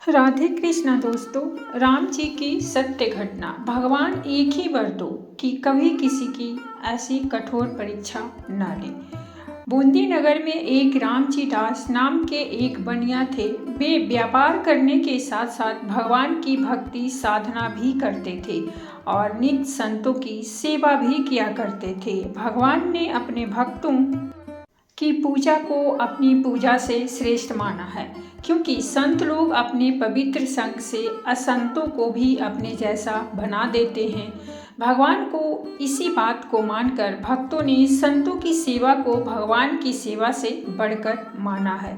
राधे कृष्णा दोस्तों। राम जी की सत्य घटना। भगवान एक ही वर दो कि कभी किसी की ऐसी कठोर परीक्षा न ले। बूंदी नगर में एक रामजी दास नाम के एक बनिया थे। वे व्यापार करने के साथ साथ भगवान की भक्ति साधना भी करते थे और नित्य संतों की सेवा भी किया करते थे। भगवान ने अपने भक्तों की पूजा को अपनी पूजा से श्रेष्ठ माना है, क्योंकि संत लोग अपने पवित्र संग से असंतों को भी अपने जैसा बना देते हैं। भगवान को इसी बात को मानकर भक्तों ने संतों की सेवा को भगवान की सेवा से बढ़कर माना है।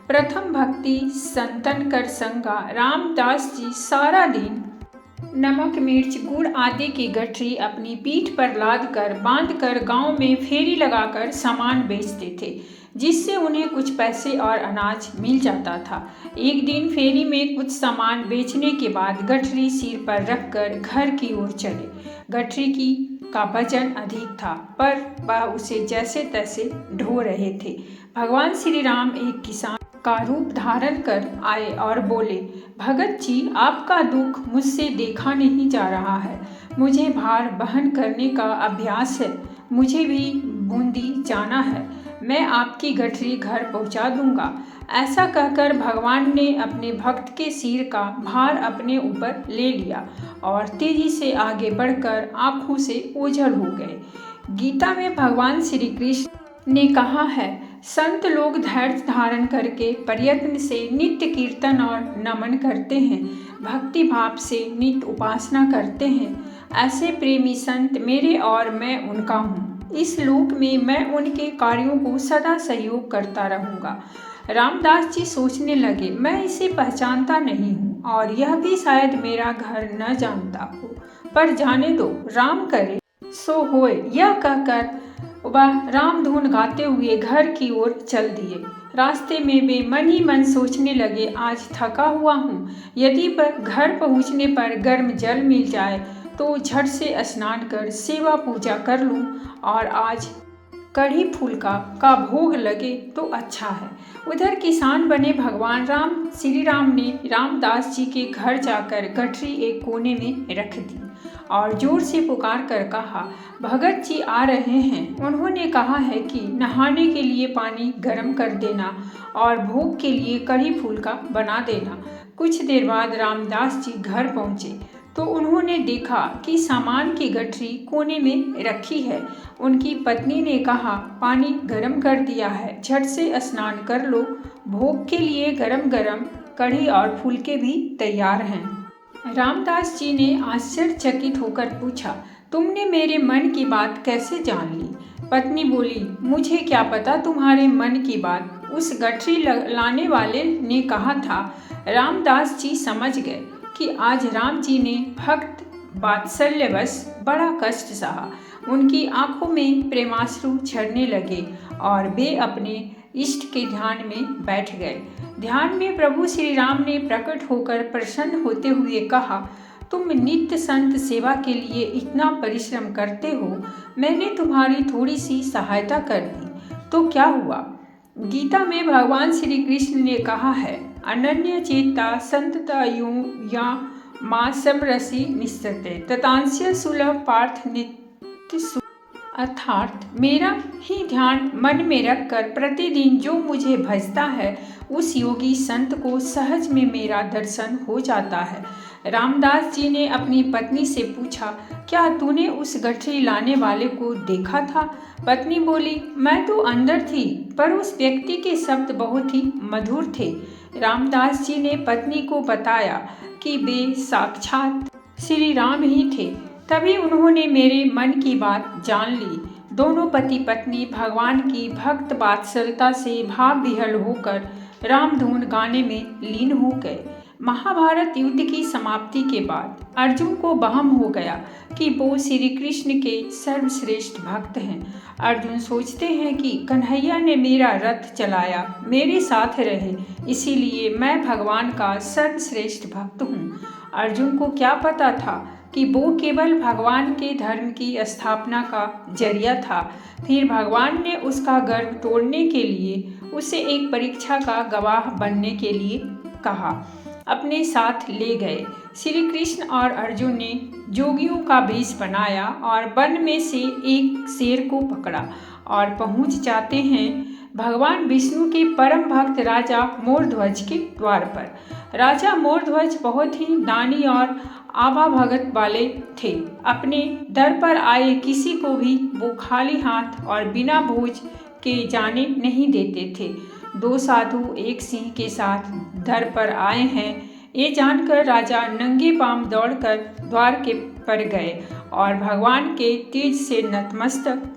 प्रथम भक्ति संतन कर संगा। रामदास जी सारा दिन नमक मिर्च गुड़ आदि की गठरी अपनी पीठ पर लाद कर बांध कर गाँव में फेरी लगाकर सामान बेचते थे, जिससे उन्हें कुछ पैसे और अनाज मिल जाता था। एक दिन फेरी में कुछ सामान बेचने के बाद गठरी सिर पर रखकर घर की ओर चले। गठरी का वजन अधिक था, पर वह उसे जैसे तैसे ढो रहे थे। भगवान श्री राम एक किसान का रूप धारण कर आए और बोले, भगत जी, आपका दुख मुझसे देखा नहीं जा रहा है। मुझे भार वहन करने का अभ्यास है। मुझे भी बूंदी जाना है। मैं आपकी गठरी घर पहुंचा दूंगा। ऐसा कहकर भगवान ने अपने भक्त के सिर का भार अपने ऊपर ले लिया और तेजी से आगे बढ़कर आंखों से ओझल हो गए। गीता में भगवान श्री कृष्ण ने कहा है, संत लोग धैर्य धारण करके प्रयत्न से नित्य कीर्तन और नमन करते हैं, भक्ति भाव से नित्य उपासना करते हैं। ऐसे प्रेमी संत मेरे और मैं उनका हूँ। इस लोक में मैं उनके कार्यों को सदा सहयोग करता रहूँगा। रामदास जी सोचने लगे, मैं इसे पहचानता नहीं हूँ और यह भी शायद मेरा घर न जानता हो, पर जाने दो, राम करे सो होए। यह कहकर वह राम धुन गाते हुए घर की ओर चल दिए। रास्ते में वे मन ही मन सोचने लगे, आज थका हुआ हूँ। यदि घर पहुँचने पर गर्म जल मिल जाए तो झट से स्नान कर सेवा पूजा कर लूँ और आज कढ़ी फूल का भोग लगे तो अच्छा है। उधर किसान बने भगवान श्री राम ने रामदास जी के घर जाकर गठरी एक कोने में रख दी और जोर से पुकार कर कहा, भगत जी आ रहे हैं। उन्होंने कहा है कि नहाने के लिए पानी गर्म कर देना और भोग के लिए कढ़ी फूल का बना देना। कुछ देर बाद रामदास जी घर पहुँचे तो उन्होंने देखा कि सामान की गठरी कोने में रखी है। उनकी पत्नी ने कहा, पानी गर्म कर दिया है, झट से स्नान कर लो। भोग के लिए गरम गरम कढ़ी और फुलके भी तैयार हैं। रामदास जी ने आश्चर्यचकित होकर पूछा, तुमने मेरे मन की बात कैसे जान ली? पत्नी बोली, मुझे क्या पता तुम्हारे मन की बात, उस गठरी लाने वाले ने कहा था। रामदास जी समझ गए कि आज राम जी ने भक्त वात्सल्यवश बड़ा कष्ट सहा। उनकी आंखों में प्रेमाश्रु झरने लगे और वे अपने इष्ट के ध्यान में बैठ गए। ध्यान में प्रभु श्री राम ने प्रकट होकर प्रसन्न होते हुए कहा, तुम नित्य संत सेवा के लिए इतना परिश्रम करते हो, मैंने तुम्हारी थोड़ी सी सहायता कर दी तो क्या हुआ? गीता में भगवान श्री कृष्ण ने कहा है, अनन्य चेता संतता या माँ समरसी निश्चते ततांस्य सुलभ पार्थ नित्य सुख। अर्थात मेरा ही ध्यान मन में रखकर प्रतिदिन जो मुझे भजता है, उस योगी संत को सहज में मेरा दर्शन हो जाता है। रामदास जी ने अपनी पत्नी से पूछा, क्या तूने उस गठरी लाने वाले को देखा था? पत्नी बोली, मैं तो अंदर थी, पर उस व्यक्ति के शब्द बहुत ही मधुर थे। रामदास जी ने पत्नी को बताया कि वे साक्षात श्री राम ही थे। तभी उन्होंने मेरे मन की बात जान ली। दोनों पति पत्नी भगवान की भक्त वात्सलता से भाव विह्वल होकर रामधुन गाने में लीन हो गए। महाभारत युद्ध की समाप्ति के बाद अर्जुन को वहम हो गया कि वो श्री कृष्ण के सर्वश्रेष्ठ भक्त हैं। अर्जुन सोचते हैं कि कन्हैया ने मेरा रथ चलाया, मेरे साथ रहे, इसीलिए मैं भगवान का सर्वश्रेष्ठ भक्त हूँ। अर्जुन को क्या पता था कि वो केवल भगवान के धर्म की स्थापना का जरिया था। फिर भगवान ने उसका गर्व तोड़ने के लिए उसे एक परीक्षा का गवाह बनने के लिए कहा। अपने साथ ले गए। श्री कृष्ण और अर्जुन ने जोगियों का वेश बनाया और वन में से एक शेर को पकड़ा और पहुंच जाते हैं भगवान विष्णु के परम भक्त राजा मोरध्वज के द्वार पर। राजा मोरध्वज बहुत ही दानी और आभा भगत वाले थे। अपने दर पर आए किसी को भी वो खाली हाथ और बिना भोज के जाने नहीं देते थे। दो साधु एक सिंह के साथ दर पर आए हैं, ये जानकर राजा नंगे पांव दौड़कर द्वार के पर गए और भगवान के तेज से नतमस्तक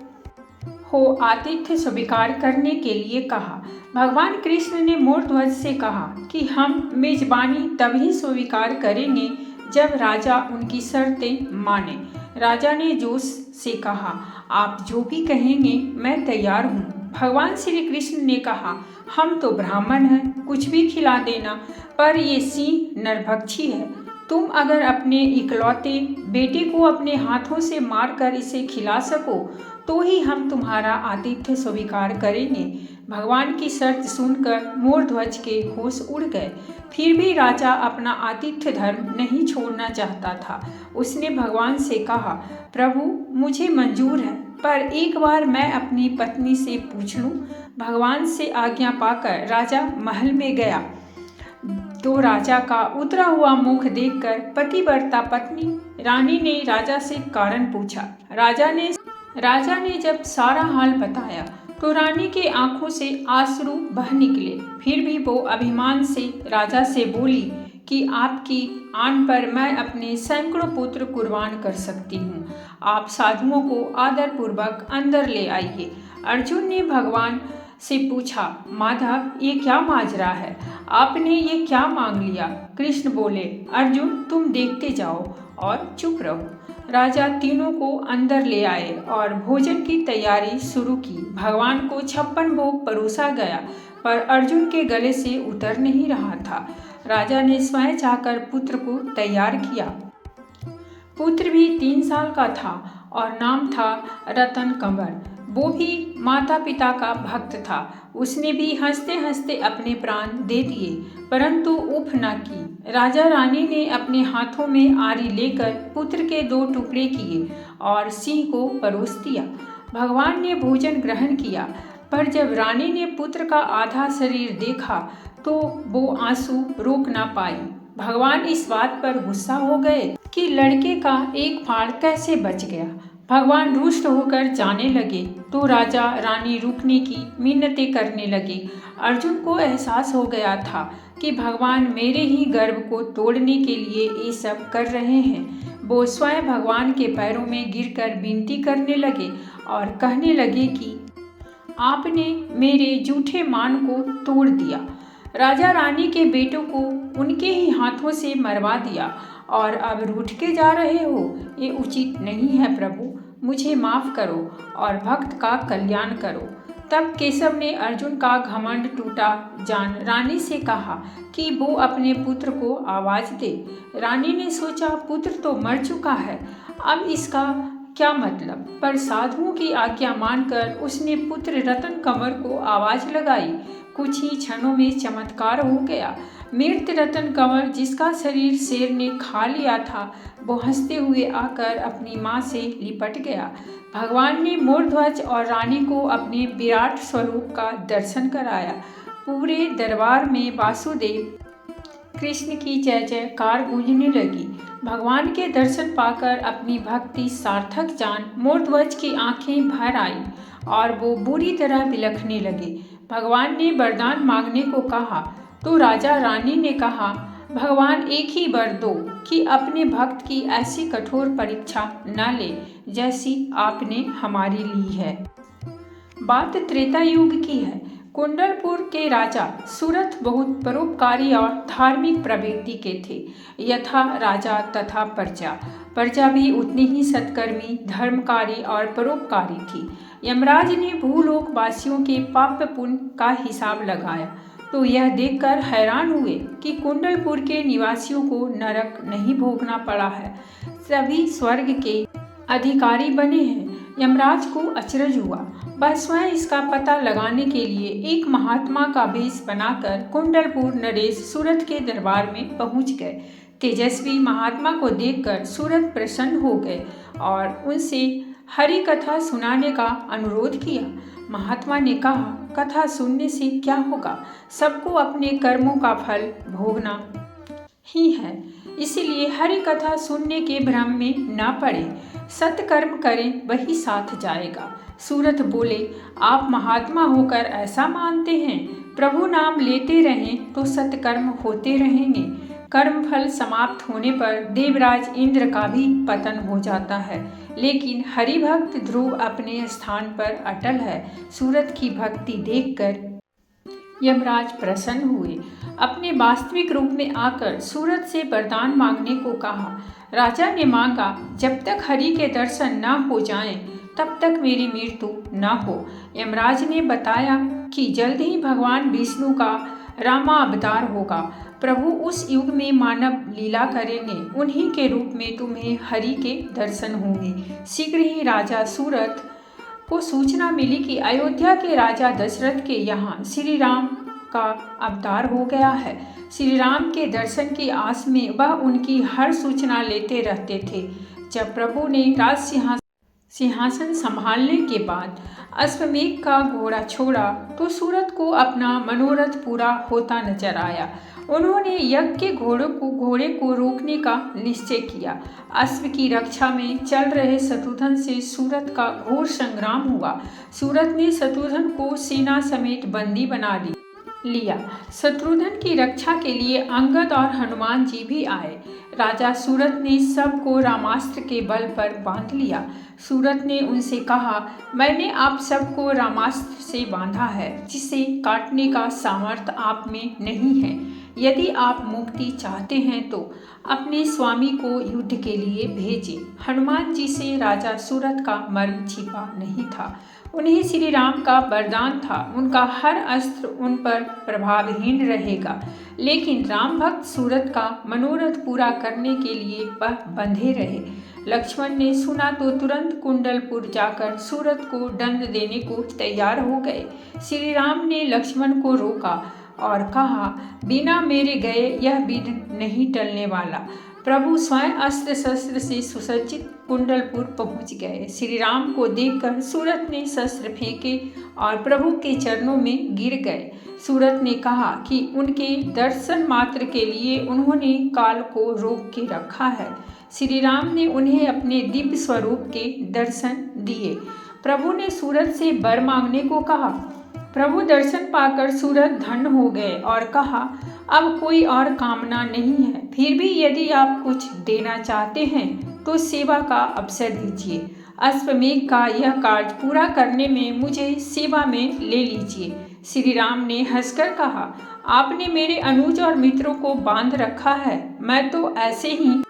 हो आतिथ्य स्वीकार करने के लिए कहा। भगवान कृष्ण ने मोरध्वज से कहा कि हम मेजबानी तभी स्वीकार करेंगे जब राजा उनकी शर्तें माने। राजा ने जोश से कहा, आप जो भी कहेंगे मैं तैयार हूँ। भगवान श्री कृष्ण ने कहा, हम तो ब्राह्मण हैं, कुछ भी खिला देना, पर ये सिंह नरभक्षी है। तुम अगर अपने इकलौते बेटे को अपने हाथों से मारकर इसे खिला सको तो ही हम तुम्हारा आतिथ्य स्वीकार करेंगे। भगवान की शर्त सुनकर मोरध्वज के होश उड़ गए। फिर भी राजा अपना आतिथ्य धर्म नहीं छोड़ना चाहता था। उसने भगवान से कहा, प्रभु मुझे मंजूर है, पर एक बार मैं अपनी पत्नी से पूछ लूं। भगवान से आज्ञा पाकर राजा महल में गया तो राजा का उतरा हुआ मुख देखकर पतिव्रता पत्नी रानी ने राजा से कारण पूछा। राजा ने जब सारा हाल बताया तो रानी के आंखों से आंसू बह निकले। फिर भी वो अभिमान से राजा से बोली कि आपकी आन पर मैं अपने सैकड़ों पुत्र कुर्बान कर सकती हूँ। आप साधुओं को आदरपूर्वक अंदर ले आइए। अर्जुन ने भगवान से पूछा, माधव ये क्या माजरा है, आपने ये क्या मांग लिया? कृष्ण बोले, अर्जुन तुम देखते जाओ और चुप रहो। राजा तीनों को अंदर ले आए और भोजन की तैयारी शुरू की। भगवान को 56 भोग परोसा गया, पर अर्जुन के गले से उतर नहीं रहा था। राजा ने स्वयं जाकर पुत्र को तैयार किया। पुत्र भी 3 साल का था और नाम था रतन कंवर। वो भी माता पिता का भक्त था। उसने भी हंसते हंसते अपने प्राण दे दिए, परंतु उफ न की। राजा रानी ने अपने हाथों में आरी लेकर पुत्र के 2 टुकड़े किए और सिंह को परोस दिया। भगवान ने भोजन ग्रहण किया, पर जब रानी ने पुत्र का आधा शरीर देखा तो वो आंसू रोक ना पाई। भगवान इस बात पर गुस्सा हो गए कि लड़के का एक फाड़ कैसे बच गया। भगवान रुष्ट होकर जाने लगे तो राजा रानी रुकने की मिन्नतें करने लगे। अर्जुन को एहसास हो गया था कि भगवान मेरे ही गर्व को तोड़ने के लिए ये सब कर रहे हैं। वो स्वयं भगवान के पैरों में गिरकर विनती करने लगे और कहने लगे कि आपने मेरे झूठे मान को तोड़ दिया, राजा रानी के बेटों को उनके ही हाथों से मरवा दिया और अब रूठ के जा रहे हो, ये उचित नहीं है। प्रभु मुझे माफ़ करो और भक्त का कल्याण करो। तब केशव ने अर्जुन का घमंड टूटा जान रानी से कहा कि वो अपने पुत्र को आवाज़ दे। रानी ने सोचा पुत्र तो मर चुका है, अब इसका क्या मतलब, पर साधुओं की आज्ञा मानकर उसने पुत्र रतन कंवर को आवाज़ लगाई। कुछ ही क्षणों में चमत्कार हो गया। मृत रतन कंवर जिसका शरीर शेर ने खा लिया था, वो हंसते हुए आकर अपनी माँ से लिपट गया। भगवान ने मोरध्वज और रानी को अपने विराट स्वरूप का दर्शन कराया। पूरे दरबार में वासुदेव कृष्ण की जय जयकार गूंजने लगी। भगवान के दर्शन पाकर अपनी भक्ति सार्थक जान मोरध्वज की आंखें भर आईं और वो बुरी तरह बिलखने लगे। भगवान ने वरदान मांगने को कहा तो राजा रानी ने कहा, भगवान एक ही वर दो कि अपने भक्त की ऐसी कठोर परीक्षा न ले जैसी आपने हमारी ली है। बात त्रेता युग की है। कुंडलपुर के राजा सूरथ बहुत परोपकारी और धार्मिक प्रवृत्ति के थे। यथा राजा तथा प्रजा भी उतनी ही सत्कर्मी, धर्मकारी और परोपकारी थी। यमराज ने भूलोक वासियों के पाप पुण्य का हिसाब लगाया तो यह देखकर हैरान हुए कि कुंडलपुर के निवासियों को नरक नहीं भोगना पड़ा है, सभी स्वर्ग के अधिकारी बने हैं। यमराज को अचरज हुआ वह स्वयं इसका पता लगाने के लिए एक महात्मा का वेश बनाकर कुंडलपुर नरेश सूरत के दरबार में पहुंच गए। तेजस्वी महात्मा को देखकर सूरत प्रसन्न हो गए और उनसे हरि कथा सुनाने का अनुरोध किया। महात्मा ने कहा, कथा सुनने से क्या होगा, सबको अपने कर्मों का फल भोगना ही है, इसलिए हरि कथा सुनने के भ्रम में न पड़े, सत्कर्म करें वही साथ जाएगा। सूरत बोले, आप महात्मा होकर ऐसा मानते हैं? प्रभु नाम लेते रहें तो सत्कर्म होते रहेंगे। कर्म फल समाप्त होने पर देवराज इंद्र का भी पतन हो जाता है, लेकिन हरिभक्त ध्रुव अपने स्थान पर अटल है। सूरत की भक्ति देखकर यमराज प्रसन्न हुए। अपने वास्तविक रूप में आकर सूरत से वरदान मांगने को कहा। राजा ने मांगा, जब तक हरि के दर्शन न हो जाएं, तब तक मेरी मृत्यु न हो। यमराज ने बताया कि जल्द ही भगवान विष्णु का रामावतार होगा। प्रभु उस युग में मानव लीला करेंगे, उन्हीं के रूप में तुम्हें हरि के दर्शन होंगे। शीघ्र ही राजा सूरत को सूचना मिली कि अयोध्या के राजा दशरथ के यहाँ श्री राम का अवतार हो गया है। श्री राम के दर्शन की आस में वह उनकी हर सूचना लेते रहते थे। जब प्रभु ने राज सिंहासन संभालने के बाद अश्वमेघ का घोड़ा छोड़ा तो सूरत को अपना मनोरथ पूरा होता नजर आया। उन्होंने यज्ञ के घोड़े को रोकने का निश्चय किया। अश्व की रक्षा में चल रहे शत्रुघ्न से सूरत का घोर संग्राम हुआ। सूरत ने शत्रुघ्न को सेना समेत बंदी बना लिया। शत्रुघ्न की रक्षा के लिए अंगद और हनुमान जी भी आए। राजा सूरत ने सबको रामास्त्र के बल पर बांध लिया। सूरत ने उनसे कहा, मैंने आप सबको रामास्त्र से बांधा है, जिसे काटने का सामर्थ्य आप में नहीं है। यदि आप मुक्ति चाहते हैं तो अपने स्वामी को युद्ध के लिए भेजें। हनुमान जी से राजा सूरत का मर्म छिपा नहीं था। उन्हें श्री राम का वरदान था, उनका हर अस्त्र उन पर प्रभावहीन रहेगा। लेकिन राम भक्त सूरत का मनोरथ पूरा करने के लिए वह बंधे रहे। लक्ष्मण ने सुना तो तुरंत कुंडलपुर जाकर सूरत को दंड देने को तैयार हो गए। श्री राम ने लक्ष्मण को रोका और कहा, बिना मेरे गए यह विघ्न नहीं टलने वाला। प्रभु स्वयं अस्त्र शस्त्र से सुसज्जित कुंडलपुर पहुंच गए। श्री राम को देखकर सूरत ने शस्त्र फेंके और प्रभु के चरणों में गिर गए। सूरत ने कहा कि उनके दर्शन मात्र के लिए उन्होंने काल को रोक के रखा है। श्री राम ने उन्हें अपने दिव्य स्वरूप के दर्शन दिए। प्रभु ने सूरत से वर मांगने को कहा। प्रभु दर्शन पाकर सूरत धन्य हो गए और कहा, अब कोई और कामना नहीं है। फिर भी यदि आप कुछ देना चाहते हैं तो सेवा का अवसर दीजिए। अश्वमेघ का यह कार्य पूरा करने में मुझे सेवा में ले लीजिए। श्री राम ने हंसकर कहा, आपने मेरे अनुज और मित्रों को बांध रखा है, मैं तो ऐसे ही